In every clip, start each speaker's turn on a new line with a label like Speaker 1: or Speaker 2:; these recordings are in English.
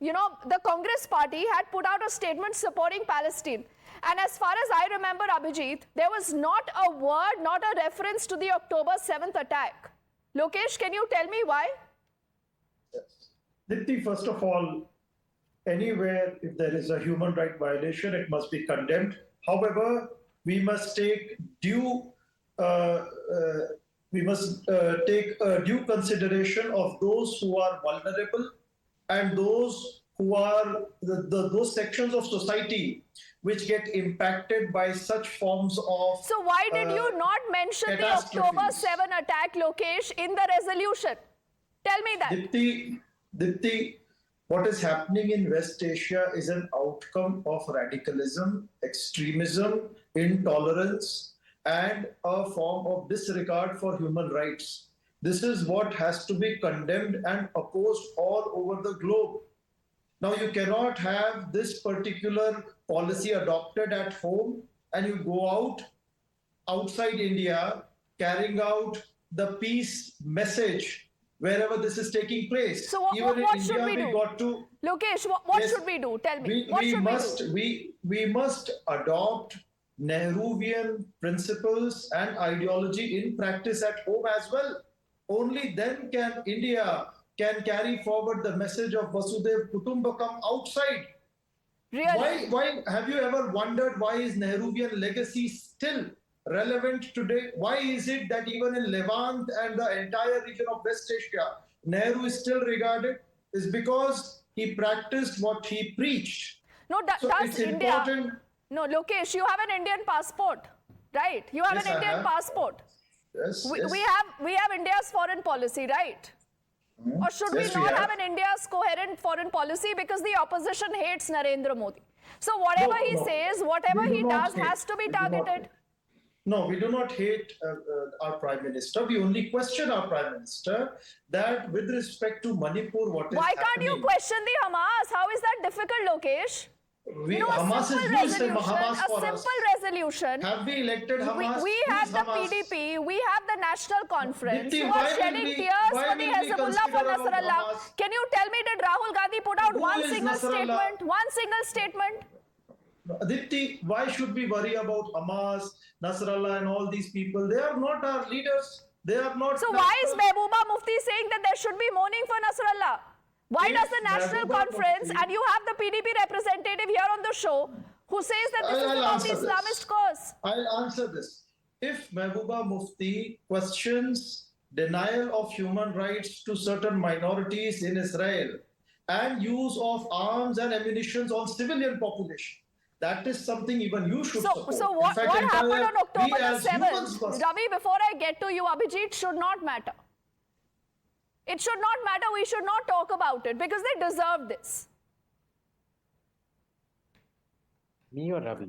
Speaker 1: the Congress party had put out a statement supporting Palestine. And as far as I remember, Abhijit, there was not a word, not a reference to the October 7th attack. Lokesh, can you tell me why?
Speaker 2: Yes. Deepti, first of all, anywhere if there is a human right violation, it must be condemned. However, we must take due due consideration of those who are vulnerable and those who are those sections of society which get impacted by such forms of.
Speaker 1: So why did you not mention the October 7 attack, Lokesh, in the resolution? Tell me that.
Speaker 2: Deepti, what is happening in West Asia is an outcome of radicalism, extremism, intolerance, and a form of disregard for human rights. This is what has to be condemned and opposed all over the globe. Now, you cannot have this particular policy adopted at home and you go outside India carrying out the peace message wherever this is taking place.
Speaker 1: So what should we do? Lokesh, what should we do? Tell me.
Speaker 2: We must adopt Nehruvian principles and ideology in practice at home as well. Only then can India carry forward the message of Vasudhaiva Kutumbakam outside.
Speaker 1: Really?
Speaker 2: Why have you ever wondered why is Nehruvian legacy still relevant today? Why is it that even in Levant and the entire region of West Asia, Nehru is still regarded? Is because he practiced what he preached.
Speaker 1: No, does India? Important. No, Lokesh, you have an Indian passport, right? You have an Indian passport.
Speaker 2: Yes,
Speaker 1: we have India's foreign policy, right? Or should we not have an India's coherent foreign policy because the opposition hates Narendra Modi? So whatever he says, whatever he does has to be targeted.
Speaker 2: No, we do not hate our Prime Minister. We only question our Prime Minister that with respect to Manipur, what is
Speaker 1: Why
Speaker 2: happening...
Speaker 1: can't you question the Hamas? How is that difficult, Lokesh?
Speaker 2: Hamas is using Hamas for us.
Speaker 1: A simple resolution.
Speaker 2: Have we elected Hamas?
Speaker 1: We have the PDP, we have the National Conference, who are shedding tears for the Hezbollah for Nasrallah. Can you tell me, did Rahul Gandhi put out one single statement?
Speaker 2: Deepti, why should we worry about Hamas, Nasrallah and all these people? They are not our leaders. They are not...
Speaker 1: So why is Mehbooba Mufti saying that there should be mourning for Nasrallah? Why does the National Conference, and you have the PDP representative here on the show, who says that this is about the Islamist cause?
Speaker 2: I'll answer this. If Mehbooba Mufti questions denial of human rights to certain minorities in Israel and use of arms and ammunition on civilian population, that is something even you should support.
Speaker 1: So what happened on October the 7th, Ravi, before I get to you, Abhijit, should not matter. It should not matter. We should not talk about it because they deserve this.
Speaker 3: Me or Ravi?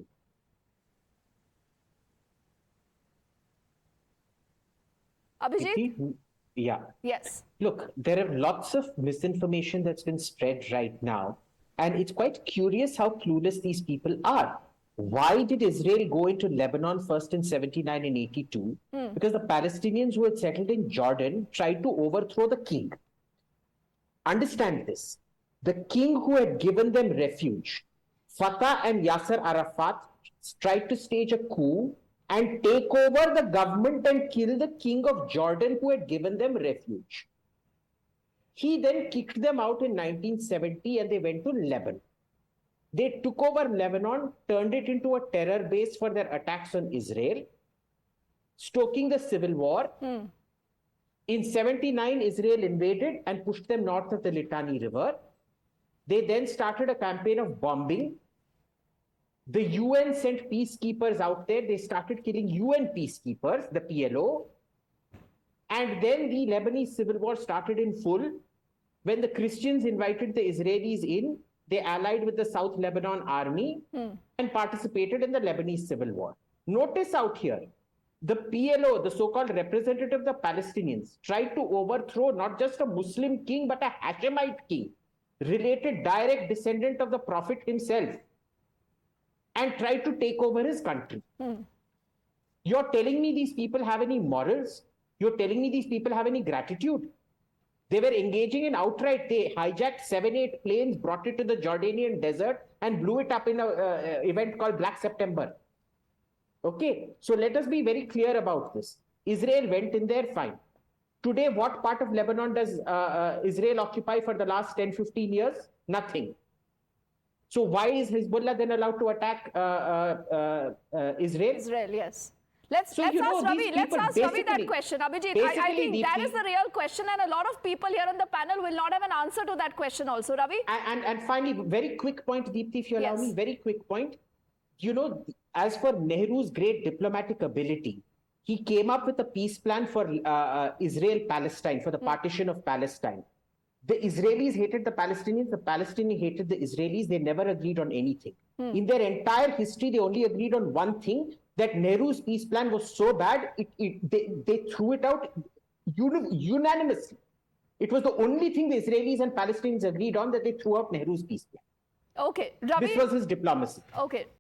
Speaker 1: Abhijit?
Speaker 3: Yeah.
Speaker 1: Yes.
Speaker 3: Look, there are lots of misinformation that's been spread right now. And it's quite curious how clueless these people are. Why did Israel go into Lebanon first in 79 and 82? Because the Palestinians who had settled in Jordan tried to overthrow the king. Understand this. The king who had given them refuge, Fatah and Yasser Arafat, tried to stage a coup and take over the government and kill the king of Jordan who had given them refuge. He then kicked them out in 1970 and they went to Lebanon. They took over Lebanon, turned it into a terror base for their attacks on Israel, stoking the civil war. In 79, Israel invaded and pushed them north of the Litani River. They then started a campaign of bombing. The UN sent peacekeepers out there. They started killing UN peacekeepers, the PLO. And then the Lebanese civil war started in full. When the Christians invited the Israelis in, they allied with the South Lebanon army and participated in the Lebanese civil war. Notice out here, the PLO, the so-called representative of the Palestinians, tried to overthrow not just a Muslim king, but a Hashemite king, related direct descendant of the Prophet himself, and tried to take over his country. You're telling me these people have any morals? You're telling me these people have any gratitude? They were engaging in outright, they hijacked 7-8 planes, brought it to the Jordanian desert and blew it up in an event called Black September. Okay, so let us be very clear about this. Israel went in there, fine. Today, what part of Lebanon does Israel occupy for the last 10, 15 years? Nothing. So why is Hezbollah then allowed to attack Israel?
Speaker 1: Israel, yes. Let's
Speaker 3: So,
Speaker 1: ask Ravi. Let's ask Ravi that
Speaker 3: basically-
Speaker 1: question. Abhijit, I think that
Speaker 3: Deepti-
Speaker 1: is the real question, and a lot of people here on the panel will not have an answer to that question also. Ravi?
Speaker 3: And finally, very quick point, Deepti, if you allow
Speaker 1: Yes.
Speaker 3: me, very quick point. You know, as for Nehru's great diplomatic ability, he came up with a peace plan for Israel-Palestine, for the partition of Palestine. The Israelis hated the Palestinians hated the Israelis. They never agreed on anything. In their entire history, they only agreed on one thing, that Nehru's peace plan was so bad, they threw it out unanimously. It was the only thing the Israelis and Palestinians agreed on, that they threw out Nehru's peace plan.
Speaker 1: Okay, Ravi.
Speaker 3: This was his diplomacy.
Speaker 1: Okay.